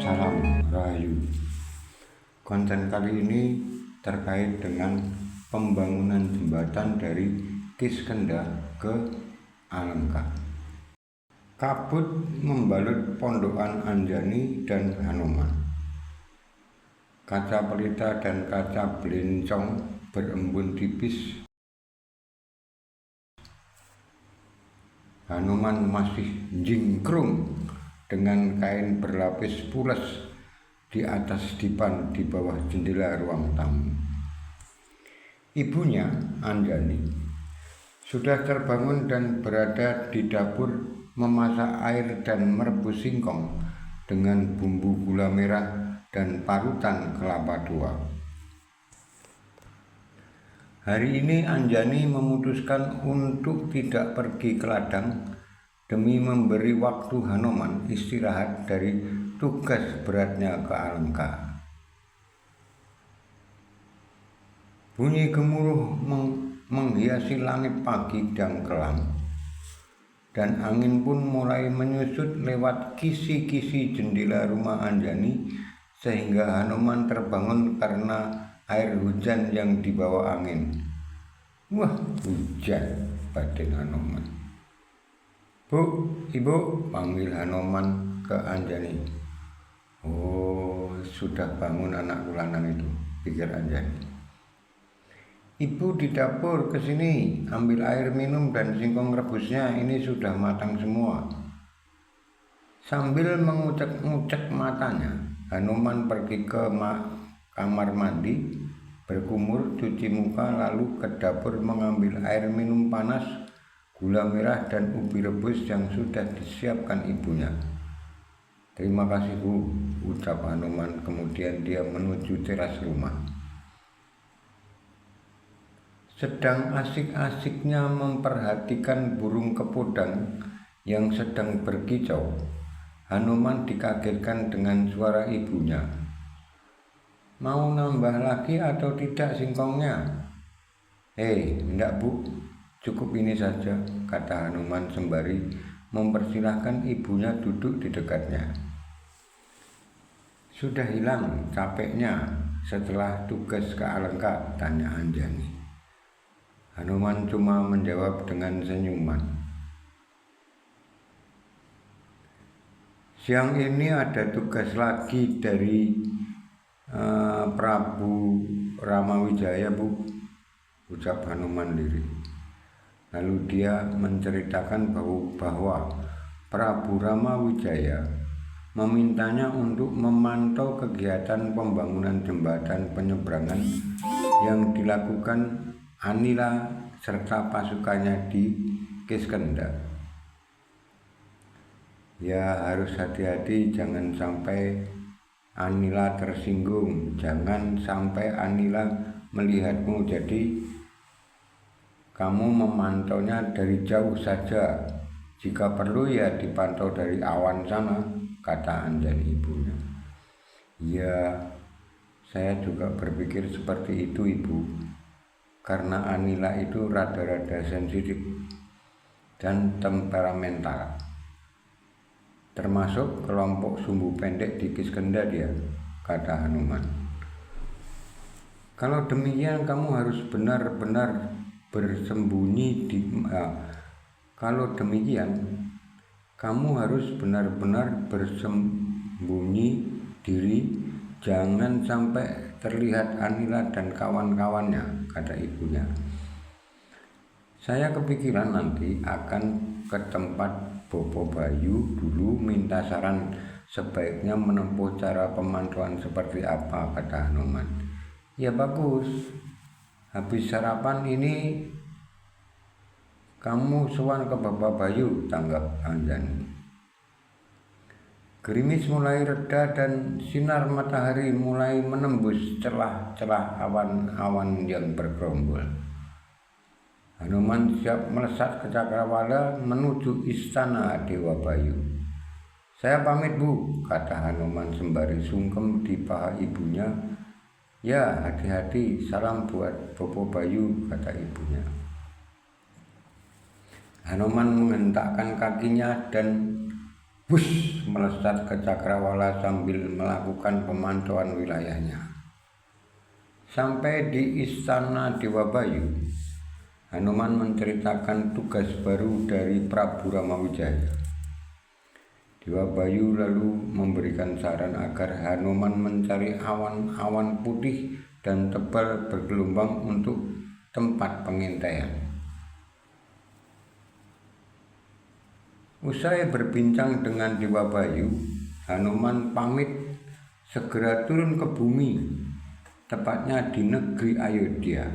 Salam Rahayu. Konten kali ini terkait dengan pembangunan jembatan dari Kiskenda ke Alengka. Kabut membalut pondokan Anjani dan Hanoman. Kaca pelita dan kaca belencong berembun tipis. Hanoman masih jingkrung dengan kain berlapis pules di atas dipan di bawah jendela ruang tamu. Ibunya, Anjani, sudah terbangun dan berada di dapur memasak air dan merebus singkong dengan bumbu gula merah dan parutan kelapa tua. Hari ini Anjani memutuskan untuk tidak pergi ke ladang demi memberi waktu Hanoman istirahat dari tugas beratnya ke Alengka. Bunyi gemuruh menghiasi langit pagi yang kelam, dan angin pun mulai menyusut lewat kisi-kisi jendela rumah Anjani sehingga Hanoman terbangun karena air hujan yang dibawa angin. Wah, hujan, batin Hanoman. Bu, ibu, panggil Hanoman ke Anjani. Oh, sudah bangun anak lanang itu, pikir Anjani. Ibu di dapur, kesini, ambil air minum dan singkong rebusnya, ini sudah matang semua. Sambil mengucek-ngucek matanya, Hanoman pergi ke kamar mandi, berkumur, cuci muka, lalu ke dapur mengambil air minum panas, gula merah dan ubi rebus yang sudah disiapkan ibunya. Terima kasih, Bu, ucap Hanoman. Kemudian dia menuju teras rumah. Sedang asik-asiknya memperhatikan burung kepodang yang sedang berkicau, Hanoman dikagetkan dengan suara ibunya. Mau nambah lagi atau tidak singkongnya? Enggak, Bu. Cukup ini saja, kata Hanoman sembari mempersilahkan ibunya duduk di dekatnya. Sudah hilang capeknya setelah tugas ke Alengka, tanya Anjani. Hanoman cuma menjawab dengan senyuman. Siang ini ada tugas lagi dari Prabu Ramawijaya, Bu, ucap Hanoman lirih. Lalu dia menceritakan bahwa Prabu Ramawijaya memintanya untuk memantau kegiatan pembangunan jembatan penyeberangan yang dilakukan Anila serta pasukannya di Kiskenda. Ya, harus hati-hati, jangan sampai Anila tersinggung, jangan sampai Anila melihatmu, jadi kamu memantaunya dari jauh saja. Jika perlu ya dipantau dari awan sana, kata Anjani ibunya. Ya, saya juga berpikir seperti itu, Ibu. Karena Anila itu rada-rada sensitif dan temperamental. Termasuk kelompok sumbu pendek di Kiskenda dia, kata Hanoman. Kalau demikian kamu harus benar-benar bersembunyi diri, jangan sampai terlihat Anila dan kawan-kawannya, kata ibunya. Saya kepikiran nanti akan ke tempat Bopo Bayu dulu minta saran sebaiknya menempuh cara pemantauan seperti apa, kata Hanoman. Ya bagus. Habis sarapan ini kamu sowan ke Bapak Bayu, tanggap Anjani. Gerimis mulai reda dan sinar matahari mulai menembus celah-celah awan-awan yang bergerombol. Hanoman siap melesat ke cakrawala menuju istana Dewa Bayu. Saya pamit, Bu, kata Hanoman sembari sungkem di paha ibunya. Ya, hati-hati, salam buat Bopo Bayu, kata ibunya. Hanoman menghentakkan kakinya dan Wus melesat ke Cakrawala sambil melakukan pemantauan wilayahnya. Sampai di istana Dewa Bayu, Hanuman menceritakan tugas baru dari Prabu Ramawijaya. Dewa Bayu lalu memberikan saran agar Hanuman mencari awan-awan putih dan tebal bergelombang untuk tempat pengintaian. Usai berbincang dengan Dewa Bayu, Hanuman pamit segera turun ke bumi, tepatnya di negeri Ayodhya.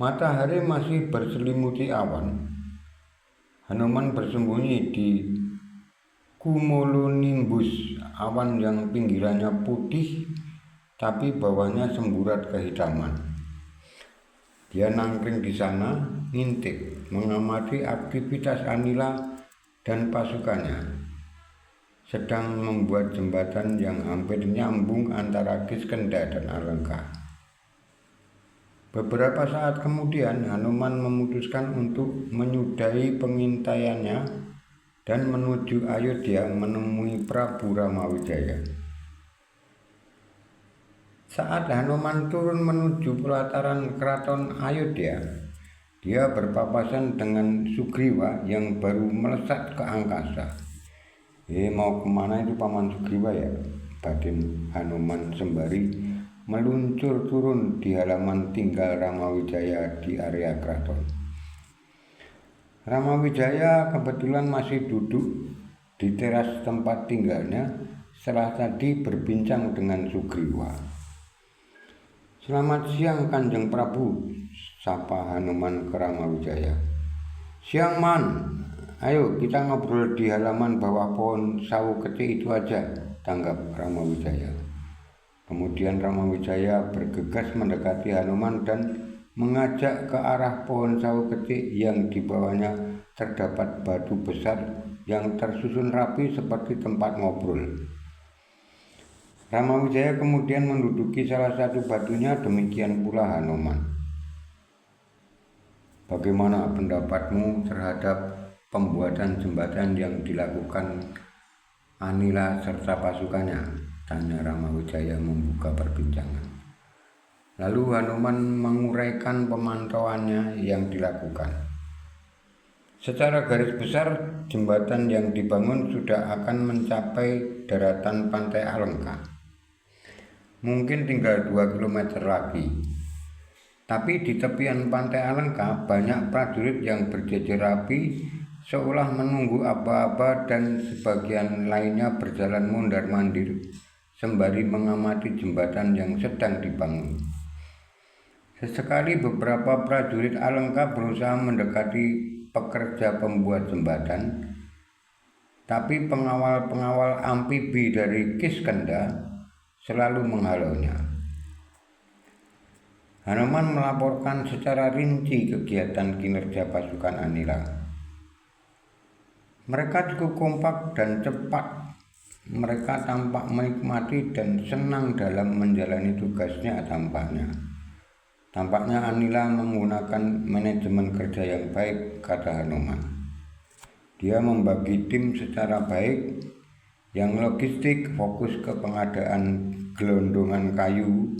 Matahari masih berselimuti awan. Hanuman bersembunyi di cumulonimbus, awan yang pinggirannya putih tapi bawahnya semburat kehitaman. Dia nangkring di sana, ngintip, mengamati aktivitas Anila dan pasukannya, sedang membuat jembatan yang hampir nyambung antara Kiskenda dan Alengka. Beberapa saat kemudian, Hanuman memutuskan untuk menyudahi pengintaiannya dan menuju Ayodhya menemui Prabu Ramawijaya. Saat Hanuman turun menuju pelataran keraton Ayodhya, dia berpapasan dengan Sugriwa yang baru melesat ke angkasa. Mau kemana itu Paman Sugriwa ya? Batin Hanuman sembari meluncur turun di halaman tinggal Ramawijaya di area keraton. Ramawijaya kebetulan masih duduk di teras tempat tinggalnya setelah tadi berbincang dengan Sugriwa. "Selamat siang Kanjeng Prabu," sapa Hanuman ke Ramawijaya. "Siang Man, ayo kita ngobrol di halaman bawah pohon sawu kecil itu aja," tanggap Ramawijaya. Kemudian Ramawijaya bergegas mendekati Hanuman dan mengajak ke arah pohon sawu kecil yang di bawahnya terdapat batu besar yang tersusun rapi seperti tempat ngobrol. Ramawijaya kemudian menduduki salah satu batunya, demikian pula Hanuman. "Bagaimana pendapatmu terhadap pembuatan jembatan yang dilakukan Anila serta pasukannya?" tanya Ramawijaya membuka perbincangan. Lalu Hanuman menguraikan pemantauannya yang dilakukan. Secara garis besar, jembatan yang dibangun sudah akan mencapai daratan pantai Alengka. Mungkin tinggal 2 km lagi. Tapi di tepian pantai Alengka banyak prajurit yang berjejer rapi seolah menunggu aba-aba dan sebagian lainnya berjalan mondar-mandir sembari mengamati jembatan yang sedang dibangun. Sesekali beberapa prajurit Alengka berusaha mendekati pekerja pembuat jembatan, tapi pengawal-pengawal amfibi dari Kiskenda selalu menghalaunya. Hanuman melaporkan secara rinci kegiatan kinerja pasukan Anila. Mereka cukup kompak dan cepat. Mereka tampak menikmati dan senang dalam menjalani tugasnya tampaknya. Tampaknya Anila menggunakan manajemen kerja yang baik, kata Hanuman. Dia membagi tim secara baik. Yang logistik fokus ke pengadaan gelondongan kayu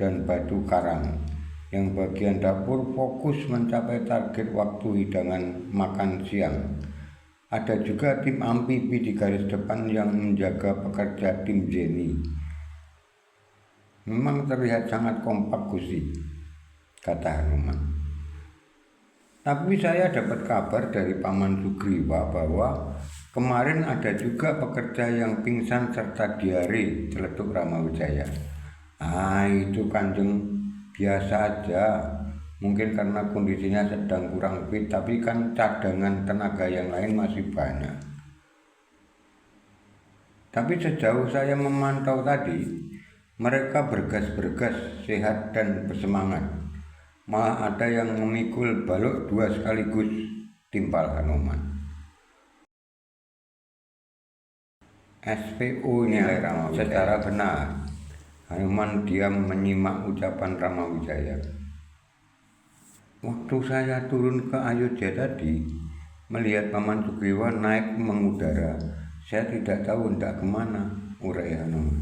dan batu karang. Yang bagian dapur fokus mencapai target waktu hidangan makan siang. Ada juga tim amfibi di garis depan yang menjaga pekerja tim Jenny. "Memang terlihat sangat kompak Gusti," kata Hanuman. "Tapi saya dapat kabar dari Paman Sugriwa bahwa kemarin ada juga pekerja yang pingsan serta diare," celetuk Ramawijaya. Itu Kanjeng, biasa aja. Mungkin karena kondisinya sedang kurang fit, tapi kan cadangan tenaga yang lain masih banyak. Tapi sejauh saya memantau tadi, mereka bergas-bergas, sehat dan bersemangat. Malah ada yang memikul balok 2 sekaligus," timpal Hanuman. "SPO nilai Ramawijaya secara benar." Hanuman diam menyimak ucapan Ramawijaya. Waktu saya turun ke Ayodhya tadi, melihat Paman Sugriwa naik mengudara, saya tidak tahu hendak kemana, urai Hanuman.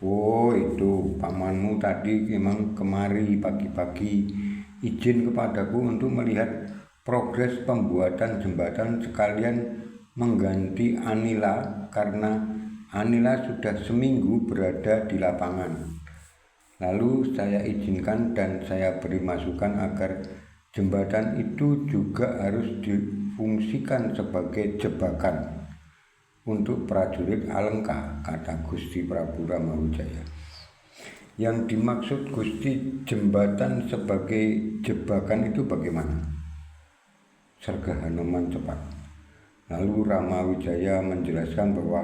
Oh, itu pamanmu tadi memang kemari pagi-pagi izin kepadaku untuk melihat progres pembuatan jembatan sekalian mengganti Anila karena Anila sudah seminggu berada di lapangan. Lalu saya izinkan dan saya beri masukan agar jembatan itu juga harus difungsikan sebagai jebakan untuk prajurit Alengka, kata Gusti Prabu Ramawijaya. Yang dimaksud Gusti jembatan sebagai jebakan itu bagaimana? Serga Hanuman cepat. Lalu Ramawijaya menjelaskan bahwa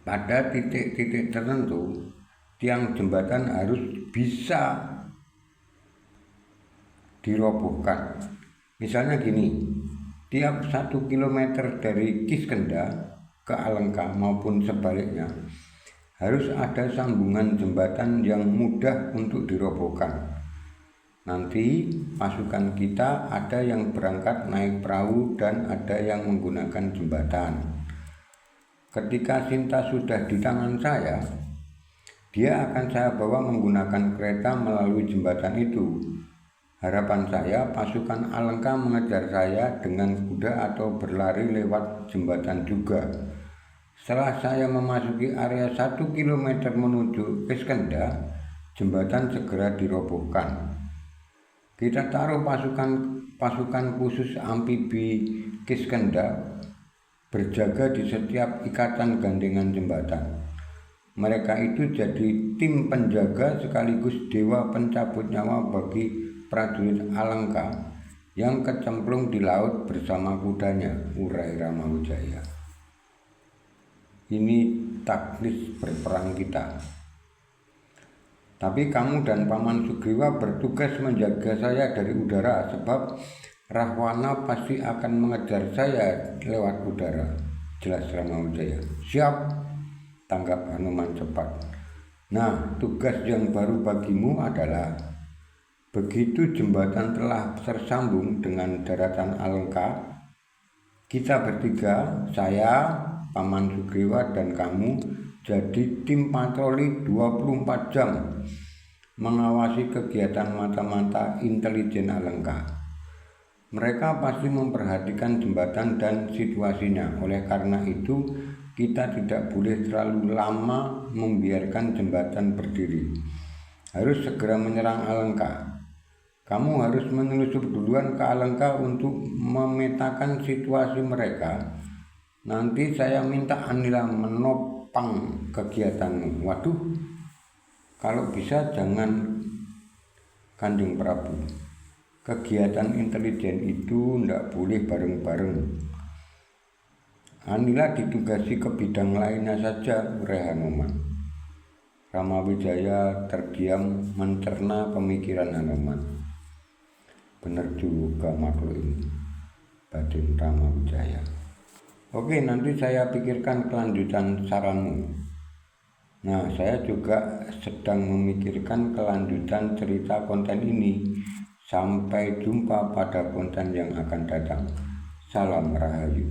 pada titik-titik tertentu tiang jembatan harus bisa dirobohkan. Misalnya gini, tiap 1 kilometer dari Kiskenda ke Alengka maupun sebaliknya harus ada sambungan jembatan yang mudah untuk dirobohkan. Nanti pasukan kita ada yang berangkat naik perahu dan ada yang menggunakan jembatan. Ketika Sinta sudah di tangan saya, dia akan saya bawa menggunakan kereta melalui jembatan itu. Harapan saya pasukan Alengka mengejar saya dengan kuda atau berlari lewat jembatan juga. Setelah saya memasuki area 1 km menuju Kiskenda, jembatan segera dirobohkan. Kita taruh pasukan khusus amfibi Kiskenda berjaga di setiap ikatan gandengan jembatan. Mereka itu jadi tim penjaga sekaligus dewa pencabut nyawa bagi prajurit Alengka yang kecemplung di laut bersama kudanya, urai Ramawijaya. Ini taktis berperang kita. Tapi kamu dan Paman Sugriwa bertugas menjaga saya dari udara, sebab Rahwana pasti akan mengejar saya lewat udara, jelas Ramawijaya. Siap, tanggap Hanuman cepat. Nah, tugas yang baru bagimu adalah begitu jembatan telah tersambung dengan daratan Alengka, kita bertiga, saya, Paman Sugriwa dan kamu, jadi tim patroli 24 jam mengawasi kegiatan mata-mata intelijen Alengka. Mereka pasti memperhatikan jembatan dan situasinya. Oleh karena itu, kita tidak boleh terlalu lama membiarkan jembatan berdiri. Harus segera menyerang Alengka. Kamu harus menelusur duluan ke Alengka untuk memetakan situasi mereka. Nanti saya minta Anila menopang kegiatanmu. Waduh, kalau bisa jangan, Kanjeng Prabu. Kegiatan intelijen itu tidak boleh bareng-bareng. Anila ditugasi ke bidang lainnya saja, urai Hanuman. Ramawijaya terdiam mencerna pemikiran Hanuman. Benar juga makhluk ini, batin Ramawijaya. Oke, nanti saya pikirkan kelanjutan saranmu. Nah, saya juga sedang memikirkan kelanjutan cerita konten ini. Sampai jumpa pada konten yang akan datang. Salam Rahayu.